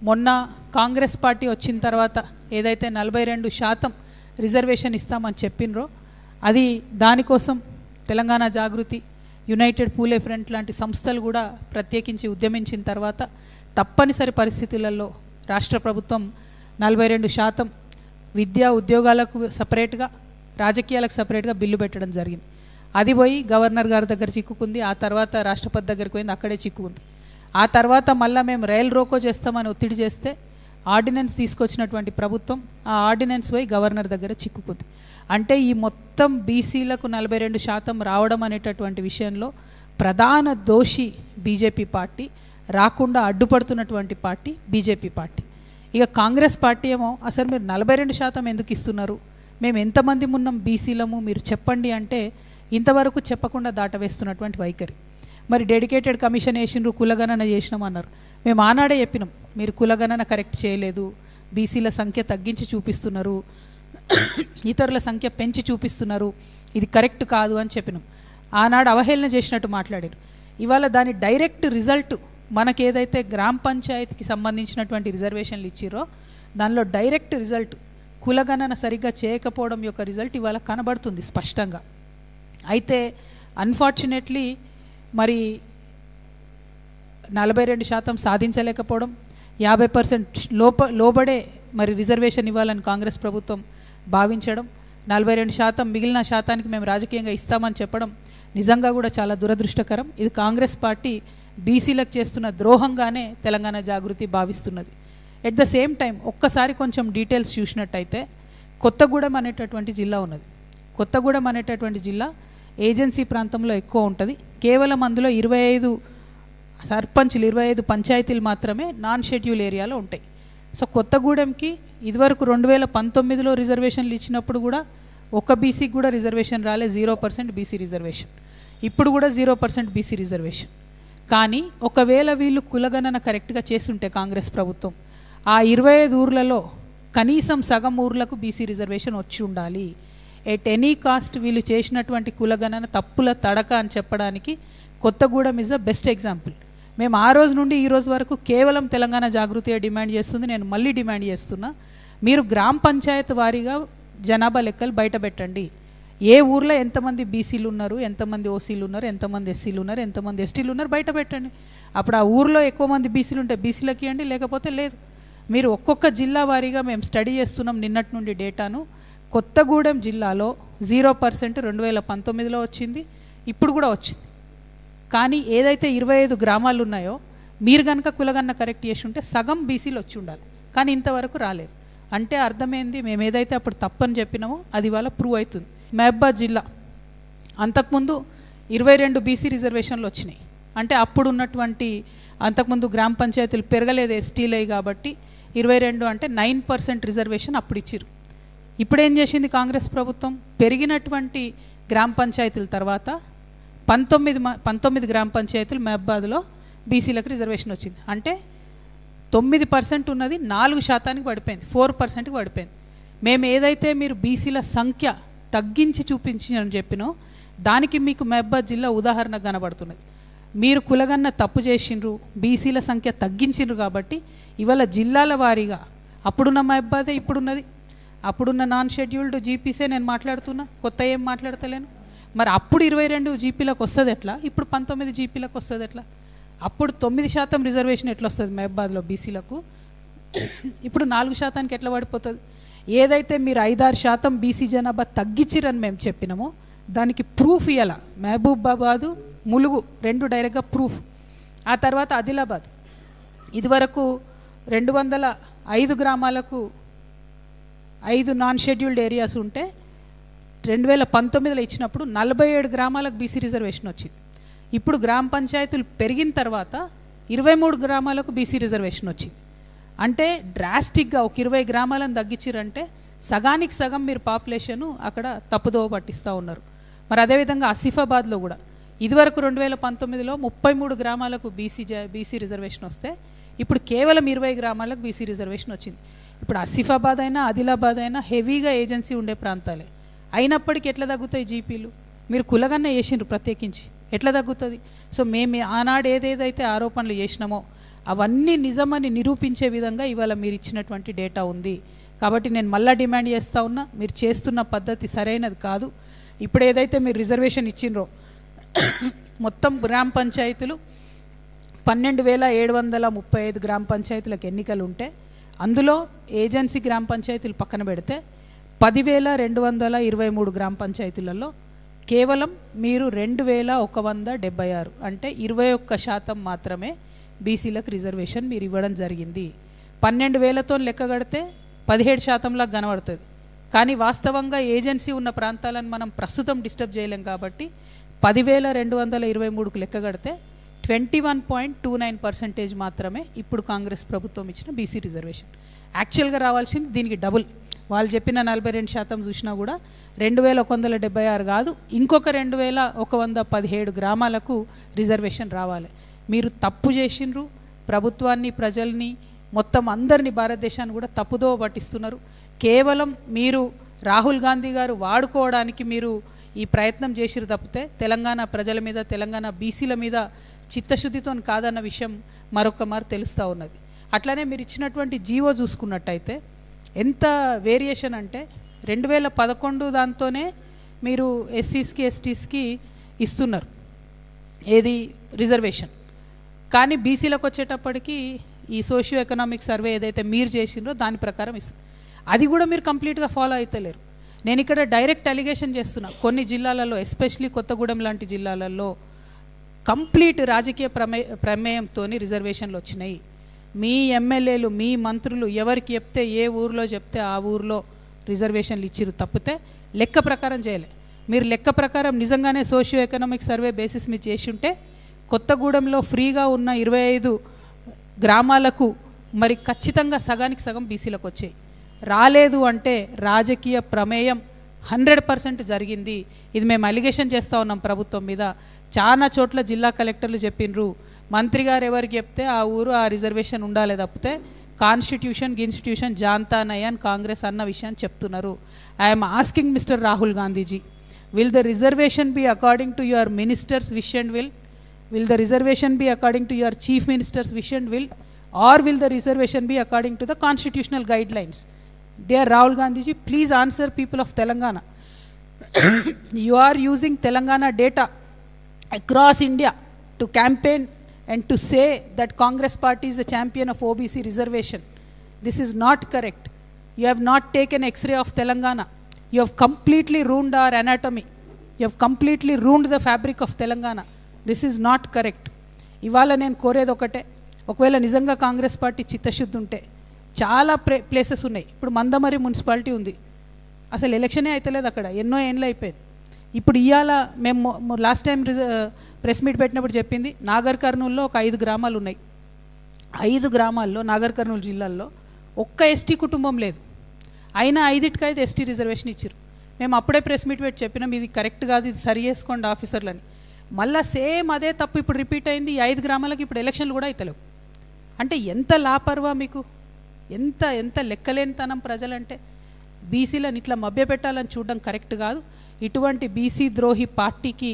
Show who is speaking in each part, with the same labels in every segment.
Speaker 1: మొన్న కాంగ్రెస్ పార్టీ వచ్చిన తర్వాత ఏదైతే 42% రిజర్వేషన్ ఇస్తామని చెప్పినరో అది దానికోసం తెలంగాణ జాగృతి, యునైటెడ్ పూలే ఫ్రంట్ లాంటి సంస్థలు కూడా ప్రత్యేకించి ఉద్యమించిన తర్వాత తప్పనిసరి పరిస్థితులలో రాష్ట్ర ప్రభుత్వం 42% విద్యా ఉద్యోగాలకు సపరేట్గా, రాజకీయాలకు సపరేట్గా బిల్లు పెట్టడం జరిగింది. అది పోయి గవర్నర్ గారి దగ్గర చిక్కుకుంది. ఆ తర్వాత రాష్ట్రపతి దగ్గరికి పోయింది, అక్కడే చిక్కుకుంది. ఆ తర్వాత మళ్ళీ మేము రైల్ రోకో చేస్తామని ఒత్తిడి చేస్తే ఆర్డినెన్స్ తీసుకొచ్చినటువంటి ప్రభుత్వం ఆ ఆర్డినెన్స్ పోయి గవర్నర్ దగ్గర చిక్కుకుంది. అంటే ఈ మొత్తం బీసీలకు 42% రావడం అనేటటువంటి విషయంలో ప్రధాన దోషి బీజేపీ పార్టీ, రాకుండా అడ్డుపడుతున్నటువంటి పార్టీ బీజేపీ పార్టీ. ఇక కాంగ్రెస్ పార్టీ ఏమో అసలు మీరు 42% ఎందుకు ఇస్తున్నారు, మేము ఎంతమంది ఉన్నాం బీసీలము మీరు చెప్పండి అంటే ఇంతవరకు చెప్పకుండా దాటవేస్తున్నటువంటి వైఖరి. మరి డెడికేటెడ్ కమిషన్ వేసినారు, కులగణన చేసినామన్నారు. మేము ఆనాడే చెప్పినాం మీరు కులగణన కరెక్ట్ చేయలేదు, బీసీల సంఖ్య తగ్గించి చూపిస్తున్నారు, ఇతరుల సంఖ్య పెంచి చూపిస్తున్నారు, ఇది కరెక్ట్ కాదు అని చెప్పినాం. ఆనాడు అవహేళన చేసినట్టు మాట్లాడారు. ఇవాళ దాని డైరెక్ట్ రిజల్ట్ మనకి ఏదైతే గ్రామ పంచాయతీకి సంబంధించినటువంటి రిజర్వేషన్లు ఇచ్చిరో దానిలో డైరెక్ట్ రిజల్ట్ కులగణన సరిగ్గా చేయకపోవడం యొక్క రిజల్ట్ ఇవాళ కనబడుతుంది స్పష్టంగా. అయితే అన్ఫార్చునేట్లీ మరి 42% సాధించలేకపోవడం, 50% లోబడే మరి రిజర్వేషన్ ఇవ్వాలని కాంగ్రెస్ ప్రభుత్వం భావించడం, 42% మిగిలిన శాతానికి మేము రాజకీయంగా ఇస్తామని చెప్పడం నిజంగా కూడా చాలా దురదృష్టకరం. ఇది కాంగ్రెస్ పార్టీ బీసీలకు చేస్తున్న ద్రోహంగానే తెలంగాణ జాగృతి భావిస్తున్నది. ఎట్ ద సేమ్ టైం ఒక్కసారి కొంచెం డీటెయిల్స్ చూసినట్టయితే కొత్తగూడెం అనేటటువంటి జిల్లా ఉన్నది. కొత్తగూడెం అనేటటువంటి జిల్లా ఏజెన్సీ ప్రాంతంలో ఎక్కువ ఉంటుంది. కేవలం అందులో 25 సర్పంచ్లు, 25 పంచాయతీలు మాత్రమే నాన్ షెడ్యూల్ ఏరియాలో ఉంటాయి. సో కొత్తగూడెంకి ఇదివరకు 2019లో రిజర్వేషన్లు ఇచ్చినప్పుడు కూడా ఒక బీసీకి కూడా రిజర్వేషన్ రాలే, 0% బీసీ రిజర్వేషన్. ఇప్పుడు కూడా 0% బీసీ రిజర్వేషన్. కానీ ఒకవేళ వీళ్ళు కులగణన కరెక్ట్గా చేస్తుంటే కాంగ్రెస్ ప్రభుత్వం ఆ 25 ఊర్లలో కనీసం సగం ఊర్లకు బీసీ రిజర్వేషన్ వచ్చి ఉండాలి. ఎట్ ఎనీ కాస్ట్ వీళ్ళు చేసినటువంటి కులగణన తప్పుల తడక అని చెప్పడానికి Kothagudem is the best example. మేము ఆ రోజు నుండి ఈ రోజు వరకు కేవలం తెలంగాణ జాగృతిగా డిమాండ్ చేస్తుంది. నేను మళ్ళీ డిమాండ్ చేస్తున్నా, మీరు గ్రామ పంచాయత్ వారీగా జనాభా లెక్కలు బయట పెట్టండి. ఏ ఊర్లో ఎంతమంది బీసీలు ఉన్నారు, ఎంతమంది ఓసీలు ఉన్నారు, ఎంతమంది ఎస్సీలు ఉన్నారు, ఎంతమంది ఎస్టీలు ఉన్నారు బయట పెట్టండి. అప్పుడు ఆ ఊర్లో ఎక్కువ మంది బీసీలు ఉంటే బీసీలకి ఇవ్వండి, లేకపోతే లేదు. మీరు ఒక్కొక్క జిల్లా వారీగా మేము స్టడీ చేస్తున్నాం నిన్నటి నుండి డేటాను. కొత్తగూడెం జిల్లాలో 0% 2019లో వచ్చింది, ఇప్పుడు కూడా వచ్చింది. కానీ ఏదైతే 25 గ్రామాలు ఉన్నాయో మీరు కనుక కులగన్న కరెక్ట్ చేసి ఉంటే సగం బీసీలు వచ్చి ఉండాలి. కానీ ఇంతవరకు రాలేదు. అంటే అర్థమైంది మేము ఏదైతే అప్పుడు తప్పని చెప్పినామో అది ఇవాళ ప్రూవ్ అవుతుంది. మహబూబాద్ జిల్లా అంతకుముందు 22 బీసీ రిజర్వేషన్లు వచ్చినాయి. అంటే అప్పుడు ఉన్నటువంటి అంతకుముందు గ్రామ పంచాయతీలు పెరగలేదు ఎస్టీలై కాబట్టి 22 అంటే 9% రిజర్వేషన్ అప్పుడు ఇచ్చిరు. ఇప్పుడేం చేసింది కాంగ్రెస్ ప్రభుత్వం, పెరిగినటువంటి గ్రామ పంచాయతీల తర్వాత 19 గ్రామ పంచాయతీలు మహబూబాద్లో బీసీలకు రిజర్వేషన్ వచ్చింది. అంటే 9% ఉన్నది 4% పడిపోయింది, 4%కి పడిపోయింది. మేము ఏదైతే మీరు బీసీల సంఖ్య తగ్గించి చూపించని చెప్పినో దానికి మీకు మహబూబాద్ జిల్లా ఉదాహరణ కనబడుతున్నది. మీరు కులగన్న తప్పు చేసిండ్రు, బీసీల సంఖ్య తగ్గించిండ్రు కాబట్టి ఇవాళ జిల్లాల వారీగా అప్పుడున్న మహబూబాదే ఇప్పుడున్నది. అప్పుడున్న నాన్ షెడ్యూల్డ్ జీపీసే నేను మాట్లాడుతున్నా, కొత్త ఏం మాట్లాడతలేను. మరి అప్పుడు 22 జీపీలకు వస్తుంది ఎట్లా, ఇప్పుడు 19 జీపీలకు వస్తుంది ఎట్లా? అప్పుడు 9% రిజర్వేషన్ ఎట్లా వస్తుంది మహబూబాద్లో బీసీలకు, ఇప్పుడు 4%కి ఎట్లా పడిపోతుంది? ఏదైతే మీరు 5-6% బీసీ జనాభా తగ్గించిరని మేము చెప్పినామో దానికి ప్రూఫ్ ఇవ్వాల. మహబూబాబాదు, ములుగు 2 డైరెక్ట్గా ప్రూఫ్. ఆ తర్వాత ఆదిలాబాద్ ఇదివరకు 205 గ్రామాలకు 5 నాన్ షెడ్యూల్డ్ ఏరియాస్ ఉంటే 2019లో ఇచ్చినప్పుడు 47 గ్రామాలకు బీసీ రిజర్వేషన్ వచ్చింది. ఇప్పుడు గ్రామ పంచాయతీలు పెరిగిన తర్వాత 23 గ్రామాలకు బీసీ రిజర్వేషన్ వచ్చింది. అంటే డ్రాస్టిక్గా ఒక 20 గ్రామాలను తగ్గించారంటే సగానికి సగం మీరు పాపులేషను అక్కడ తప్పుదోవ పట్టిస్తూ ఉన్నారు. మరి అదేవిధంగా ఆసిఫాబాద్లో కూడా ఇదివరకు 2019లో 33 గ్రామాలకు బీసీ రిజర్వేషన్ వస్తే ఇప్పుడు కేవలం 20 గ్రామాలకు బీసీ రిజర్వేషన్ వచ్చింది. ఇప్పుడు ఆసిఫాబాద్ అయినా ఆదిలాబాద్ అయినా హెవీగా ఏజెన్సీ ఉండే ప్రాంతాలే. అయినప్పటికీ ఎట్లా తగ్గుతాయి జీపీలు? మీరు కులగన్న వేసిండ్రు ప్రత్యేకించి, ఎట్లా తగ్గుతుంది? సో మేము ఆనాడు ఏదేదైతే ఆరోపణలు చేసినామో అవన్నీ నిజమని నిరూపించే విధంగా ఇవాళ మీరు ఇచ్చినటువంటి డేటా ఉంది. కాబట్టి నేను మళ్ళీ డిమాండ్ చేస్తూ ఉన్నా, మీరు చేస్తున్న పద్ధతి సరైనది కాదు. ఇప్పుడు ఏదైతే మీరు రిజర్వేషన్ ఇచ్చిండ్రో మొత్తం గ్రామ పంచాయతీలు 12,735 గ్రామ పంచాయతీలకు ఎన్నికలు ఉంటే అందులో ఏజెన్సీ గ్రామ పంచాయతీలు పక్కన పెడితే 10,223 గ్రామ పంచాయతీలలో కేవలం మీరు 2,176 అంటే 21% మాత్రమే బీసీలకు రిజర్వేషన్ మీరు ఇవ్వడం జరిగింది. 12,000తో లెక్క కడితే 17%లా కనబడుతుంది. కానీ వాస్తవంగా ఏజెన్సీ ఉన్న ప్రాంతాలను మనం ప్రస్తుతం డిస్టర్బ్ చేయలేం కాబట్టి 10,223కు లెక్క కడితే 21.29% మాత్రమే ఇప్పుడు కాంగ్రెస్ ప్రభుత్వం ఇచ్చిన బీసీ రిజర్వేషన్. యాక్చువల్గా రావాల్సింది దీనికి డబుల్. వాళ్ళు చెప్పిన 42% చూసినా కూడా 2,176 కాదు, ఇంకొక 2,117 గ్రామాలకు రిజర్వేషన్ రావాలి. మీరు తప్పు చేసిండ్రు, ప్రభుత్వాన్ని, ప్రజల్ని, మొత్తం అందరినీ, భారతదేశాన్ని కూడా తప్పుదో పట్టిస్తున్నారు. కేవలం మీరు రాహుల్ గాంధీ గారు వాడుకోవడానికి మీరు ఈ ప్రయత్నం చేసిరు తప్పితే తెలంగాణ ప్రజల మీద, తెలంగాణ బీసీల మీద చిత్తశుద్ధితో కాదన్న విషయం మరొక మారు తెలుస్తూ ఉన్నది. అట్లనే మీరు ఇచ్చినటువంటి జీవో చూసుకున్నట్టయితే ఎంత వేరియేషన్ అంటే 2011 దాంతోనే మీరు ఎస్సీస్కి, ఎస్టీస్కి ఇస్తున్నారు ఏది రిజర్వేషన్. కానీ బీసీలకు వచ్చేటప్పటికి ఈ సోషియో ఎకనామిక్ సర్వే ఏదైతే మీరు చేసిండ్రో దాని ప్రకారం ఇస్తున్నారు. అది కూడా మీరు కంప్లీట్గా ఫాలో అవుతలేరు. నేను ఇక్కడ డైరెక్ట్ అలిగేషన్ చేస్తున్నా, కొన్ని జిల్లాలలో ఎస్పెషలీ కొత్తగూడెం లాంటి జిల్లాలలో కంప్లీట్ రాజకీయ ప్రమేయంతో రిజర్వేషన్లు వచ్చినాయి. మీ ఎమ్మెల్యేలు, మీ మంత్రులు ఎవరికి చెప్తే, ఏ ఊరిలో చెప్తే ఆ ఊరిలో రిజర్వేషన్లు ఇచ్చిరు తప్పితే లెక్క ప్రకారం చేయలే. మీరు లెక్క ప్రకారం నిజంగానే సోషియో ఎకనామిక్ సర్వే బేసిస్ మీద చేసి ఉంటే కొత్తగూడెంలో ఫ్రీగా ఉన్న 25 గ్రామాలకు మరి ఖచ్చితంగా సగానికి సగం బీసీలకు వచ్చాయి. రాలేదు అంటే రాజకీయ ప్రమేయం 100% జరిగింది. ఇది మేము అలిగేషన్ చేస్తూ ఉన్నాం ప్రభుత్వం మీద. చాలా చోట్ల జిల్లా కలెక్టర్లు చెప్పినరు, మంత్రి గారు ఎవరికి చెప్తే ఆ ఊరు ఆ రిజర్వేషన్ ఉండాలి తప్పితే కాన్స్టిట్యూషన్ జాంతానయ్య అని కాంగ్రెస్ అన్న విషయాన్ని చెప్తున్నారు. I'm asking mister Rahul Gandhiji, will the reservation B according to your ministers wish and will? Will the reservation be according to your chief minister's wish and will, or will the reservation be according to the constitutional guidelines? Dear Rahul Gandhi ji, please answer people of Telangana. You are using Telangana data across India to campaign and to say that Congress party is a champion of OBC reservation. This is not correct. You have not taken X-ray of Telangana. You have completely ruined our anatomy. You have completely ruined the fabric of Telangana. This is not correct. ఇవాళ నేను కోరేది ఒకటే, ఒకవేళ నిజంగా Congress party చిత్తశుద్ధి ఉంటే చాలా places ఉన్నాయి. ఇప్పుడు మందమరి మున్సిపాలిటీ ఉంది, అసలు ఎలక్షనే అవుతలేదు అక్కడ, ఎన్నో ఏళ్ళు అయిపోయింది. ఇప్పుడు ఇవాళ మేము లాస్ట్ టైం ప్రెస్ మీట్ పెట్టినప్పుడు చెప్పింది, నాగర్ కర్నూల్లో ఒక 5 గ్రామాలు ఉన్నాయి. 5 గ్రామాల్లో నాగర్ కర్నూలు జిల్లాల్లో ఒక్క ఎస్టీ కుటుంబం లేదు. అయినా 5కి ఎస్టీ రిజర్వేషన్ ఇచ్చారు. మేము అప్పుడే ప్రెస్ మీట్ పెట్టి చెప్పినాం, ఇది కరెక్ట్ కాదు, ఇది సరి చేసుకోండి ఆఫీసర్లని. మళ్ళీ సేమ్ అదే తప్పు ఇప్పుడు రిపీట్ అయింది. ఈ 5 గ్రామాలకు ఇప్పుడు ఎలక్షన్లు కూడా అవుతలేవు. అంటే ఎంత లాపర్వా మీకు, ఎంత లెక్కలేనితనం ప్రజలంటే. బీసీలను ఇట్లా మభ్యపెట్టాలని చూడడం కరెక్ట్ కాదు. ఇటువంటి బీసీ ద్రోహి పార్టీకి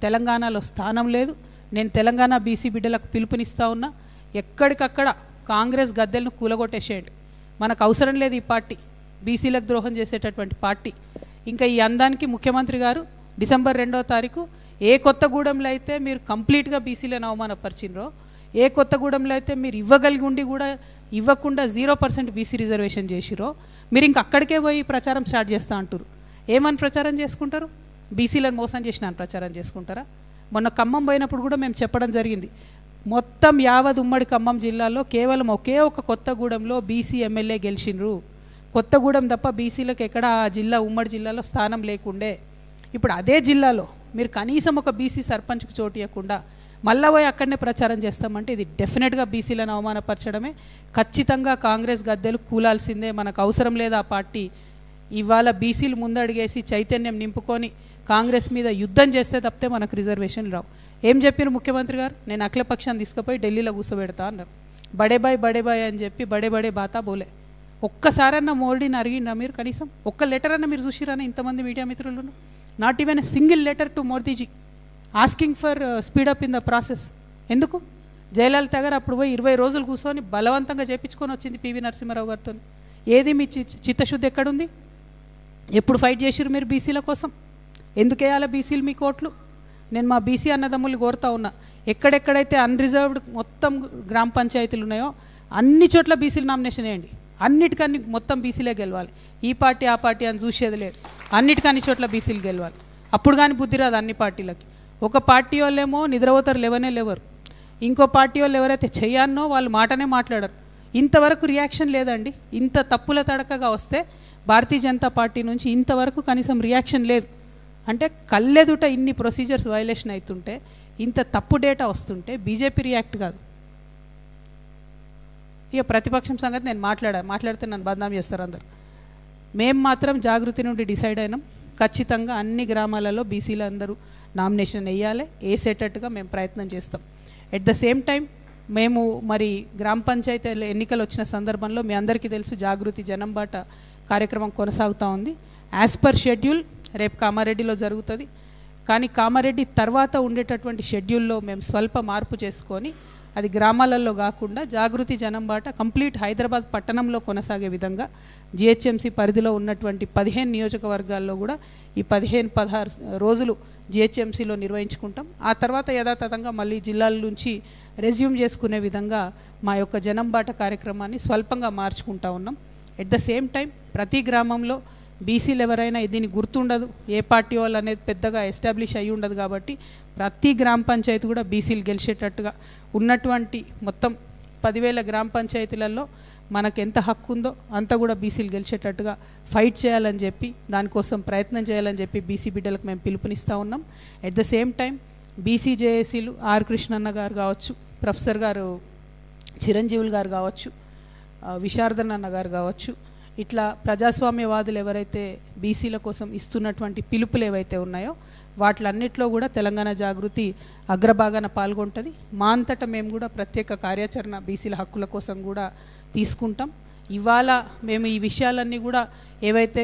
Speaker 1: తెలంగాణలో స్థానం లేదు. నేను తెలంగాణ బీసీ బిడ్డలకు పిలుపునిస్తూ ఉన్నా, ఎక్కడికక్కడ కాంగ్రెస్ గద్దెలను కూలగొట్టేసేయండి. మనకు అవసరం లేదు ఈ పార్టీ, బీసీలకు ద్రోహం చేసేటటువంటి పార్టీ. ఇంకా ఈ అందానికి ముఖ్యమంత్రి గారు డిసెంబర్ 2వ తారీఖు ఏ కొత్తగూడెంలో అయితే మీరు కంప్లీట్గా బీసీలను అవమానపరిచినరో, ఏ కొత్తగూడెంలో అయితే మీరు ఇవ్వగలిగి ఉండి కూడా ఇవ్వకుండా 0% బీసీ రిజర్వేషన్ చేసిరో, మీరు ఇంక అక్కడికే పోయి ప్రచారం స్టార్ట్ చేస్తూ అంటారు. ఏమని ప్రచారం చేసుకుంటారు? బీసీలను మోసం చేసిన అని ప్రచారం చేసుకుంటారా? మొన్న ఖమ్మం పోయినప్పుడు కూడా మేము చెప్పడం జరిగింది, మొత్తం యావత్ ఉమ్మడి ఖమ్మం జిల్లాలో కేవలం ఒకే ఒక కొత్తగూడెంలో బీసీ ఎమ్మెల్యే గెలిచినరు. కొత్తగూడెం తప్ప బీసీలకు ఎక్కడ ఆ జిల్లా, ఉమ్మడి జిల్లాలో స్థానం లేకుండే. ఇప్పుడు అదే జిల్లాలో మీరు కనీసం ఒక బీసీ సర్పంచ్కు చోటు ఇవ్వకుండా మళ్ళా పోయి అక్కడనే ప్రచారం చేస్తామంటే ఇది డెఫినెట్గా బీసీలను అవమానపరచడమే. ఖచ్చితంగా కాంగ్రెస్ గద్దెలు కూలాల్సిందే. మనకు అవసరం లేదు ఆ పార్టీ. ఇవాళ బీసీలు ముందడిగేసి చైతన్యం నింపుకొని కాంగ్రెస్ మీద యుద్ధం చేస్తే తప్పితే మనకు రిజర్వేషన్లు రావు. ఏం చెప్పారు ముఖ్యమంత్రి గారు? నేను అఖిలపక్షాన్ని తీసుకుపోయి ఢిల్లీలో కూర్చోబెడతా అన్నారు. బడే బాయ్ అని చెప్పి బడే బాతా బోలే. ఒక్కసారన్నా మోడీని అడిగిండ్రా మీరు? కనీసం ఒక్క లెటర్ అన్న మీరు చూసిరానా? ఇంతమంది మీడియా మిత్రులను not even a single letter to Modiji asking for speedup in the process. ఎందుకు? జయలలిత గారు అప్పుడు పోయి 20 రోజులు కూర్చొని బలవంతంగా చేపించుకొని వచ్చింది పివి నరసింహారావు గారితో. ఏది మీ చిత్తశుద్ధి ఎక్కడుంది? ఎప్పుడు ఫైట్ చేసిరు మీరు బీసీల కోసం? ఎందుకు వేయాలి బీసీలు మీ కోట్లు? నేను మా బీసీ అన్నదమ్ములు కోరుతా ఉన్నా, ఎక్కడెక్కడైతే అన్రిజర్వ్డ్ మొత్తం గ్రామ పంచాయతీలు ఉన్నాయో అన్ని చోట్ల బీసీలు నామినేషన్ వేయండి. అన్నిటికన్నీ మొత్తం బీసీలే గెలవాలి. ఈ పార్టీ ఆ పార్టీ అని చూసేది లేదు. అన్నిటికన్ని చోట్ల బీసీలు గెలవాలి. అప్పుడు కానీ బుద్ధి రాదు అన్ని పార్టీలకి. ఒక పార్టీ వాళ్ళేమో నిద్రపోతారు, లేవరు. ఇంకో పార్టీ వాళ్ళు ఎవరైతే చెయ్యానో వాళ్ళు మాటనే మాట్లాడరు. ఇంతవరకు రియాక్షన్ లేదండి. ఇంత తప్పుల తడకగా వస్తే భారతీయ జనతా పార్టీ నుంచి ఇంతవరకు కనీసం రియాక్షన్ లేదు. అంటే కళ్ళెదుట ఇన్ని ప్రొసీజర్స్ వైలేషన్ అవుతుంటే, ఇంత తప్పు డేటా వస్తుంటే బీజేపీ రియాక్ట్ కాదు. ఇక ప్రతిపక్షం సంగతి నేను మాట్లాడితే నన్ను బదనాం చేస్తారు అందరు. మేము మాత్రం జాగృతి నుండి డిసైడ్ అయినాం, ఖచ్చితంగా అన్ని గ్రామాలలో బీసీలు అందరూ నామినేషన్ వేయాలి, వేసేటట్టుగా మేము ప్రయత్నం చేస్తాం. ఎట్ ద సేమ్ టైం మేము మరి గ్రామ పంచాయతీ ఎన్నికలు వచ్చిన సందర్భంలో మీ అందరికీ తెలుసు జాగృతి జనంబాట కార్యక్రమం కొనసాగుతూ ఉంది. యాజ్ పర్ షెడ్యూల్ రేపు కామారెడ్డిలో జరుగుతుంది. కానీ కామారెడ్డి తర్వాత ఉండేటటువంటి షెడ్యూల్లో మేము స్వల్ప మార్పు చేసుకొని అది గ్రామాలలో కాకుండా జాగృతి జనంబాట కంప్లీట్ హైదరాబాద్ పట్టణంలో కొనసాగే విధంగా జిహెచ్ఎంసీ పరిధిలో ఉన్నటువంటి 15 నియోజకవర్గాల్లో కూడా ఈ 15-16 రోజులు జిహెచ్ఎంసీలో నిర్వహించుకుంటాం. ఆ తర్వాత యథాతథంగా మళ్ళీ జిల్లాల నుంచి రెజ్యూమ్ చేసుకునే విధంగా మా యొక్క జనంబాట కార్యక్రమాన్ని స్వల్పంగా మార్చుకుంటా ఉన్నాం. ఎట్ ద సేమ్ టైం ప్రతి గ్రామంలో బీసీలు ఎవరైనా దీన్ని గుర్తుండదు, ఏ పార్టీ వాళ్ళు అనేది పెద్దగా ఎస్టాబ్లిష్ అయ్యి ఉండదు. కాబట్టి ప్రతి గ్రామ పంచాయతీ కూడా బీసీలు గెలిచేటట్టుగా ఉన్నటువంటి మొత్తం 10,000 గ్రామ పంచాయతీలలో మనకు ఎంత హక్కు ఉందో అంతా కూడా బీసీలు గెలిచేటట్టుగా ఫైట్ చేయాలని చెప్పి, దానికోసం ప్రయత్నం చేయాలని చెప్పి బీసీ బిడ్డలకు మేము పిలుపునిస్తూ ఉన్నాం. At the same time BC జేఏసీలు ఆర్ కృష్ణన్న గారు కావచ్చు, ప్రొఫెసర్ గారు చిరంజీవులు గారు కావచ్చు, విశారదన్ అన్న గారు కావచ్చు, ఇట్లా ప్రజాస్వామ్యవాదులు ఎవరైతే బీసీల కోసం ఇస్తున్నటువంటి పిలుపులు ఏవైతే ఉన్నాయో వాటిలన్నిట్లో కూడా తెలంగాణ జాగృతి అగ్రభాగాన పాల్గొంటుంది. మా అంతటా మేము కూడా ప్రత్యేక కార్యాచరణ బీసీల హక్కుల కోసం కూడా తీసుకుంటాం. ఇవాళ మేము ఈ విషయాలన్నీ కూడా ఏవైతే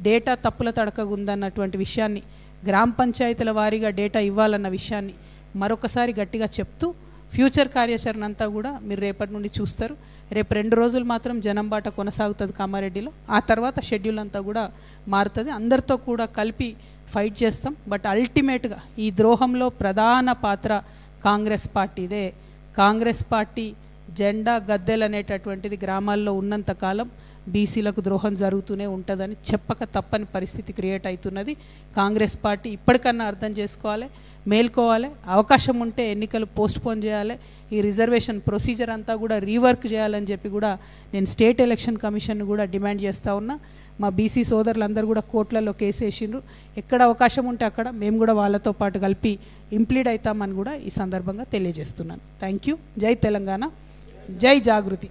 Speaker 1: డేటా తప్పుల తడకగా ఉందన్నటువంటి విషయాన్ని, గ్రామ పంచాయతీల వారీగా డేటా ఇవ్వాలన్న విషయాన్ని మరొకసారి గట్టిగా చెప్తూ ఫ్యూచర్ కార్యాచరణ అంతా కూడా మీరు రేపటి నుండి చూస్తారు. రేపు 2 రోజులు మాత్రం జనంబాట కొనసాగుతుంది కామారెడ్డిలో. ఆ తర్వాత షెడ్యూల్ అంతా కూడా మారుతుంది. అందరితో కూడా కలిపి ఫైట్ చేస్తాం. బట్ అల్టిమేట్గా ఈ ద్రోహంలో ప్రధాన పాత్ర కాంగ్రెస్ పార్టీదే. కాంగ్రెస్ పార్టీ జెండా గద్దెలు అనేటటువంటిది గ్రామాల్లో ఉన్నంతకాలం బీసీలకు ద్రోహం జరుగుతూనే ఉంటుందని చెప్పక తప్పని పరిస్థితి క్రియేట్ అవుతున్నది. కాంగ్రెస్ పార్టీ ఇప్పటికన్నా అర్థం చేసుకోవాలి, మేల్కోవాలి. అవకాశం ఉంటే ఎన్నికలు పోస్ట్పోన్ చేయాలి. ఈ రిజర్వేషన్ ప్రొసీజర్ అంతా కూడా రీవర్క్ చేయాలని చెప్పి కూడా నేను స్టేట్ ఎలక్షన్ కమిషన్ కూడా డిమాండ్ చేస్తూ ఉన్నా. మా బీసీ సోదరులందరూ కూడా కోర్టులలో కేసు వేసిండ్రు. ఎక్కడ అవకాశం ఉంటే అక్కడ మేము కూడా వాళ్ళతో పాటు కలిపి ఇంప్లీడ్ అవుతామని కూడా ఈ సందర్భంగా తెలియజేస్తున్నాను. Thank you. జై తెలంగాణ, జై జాగృతి.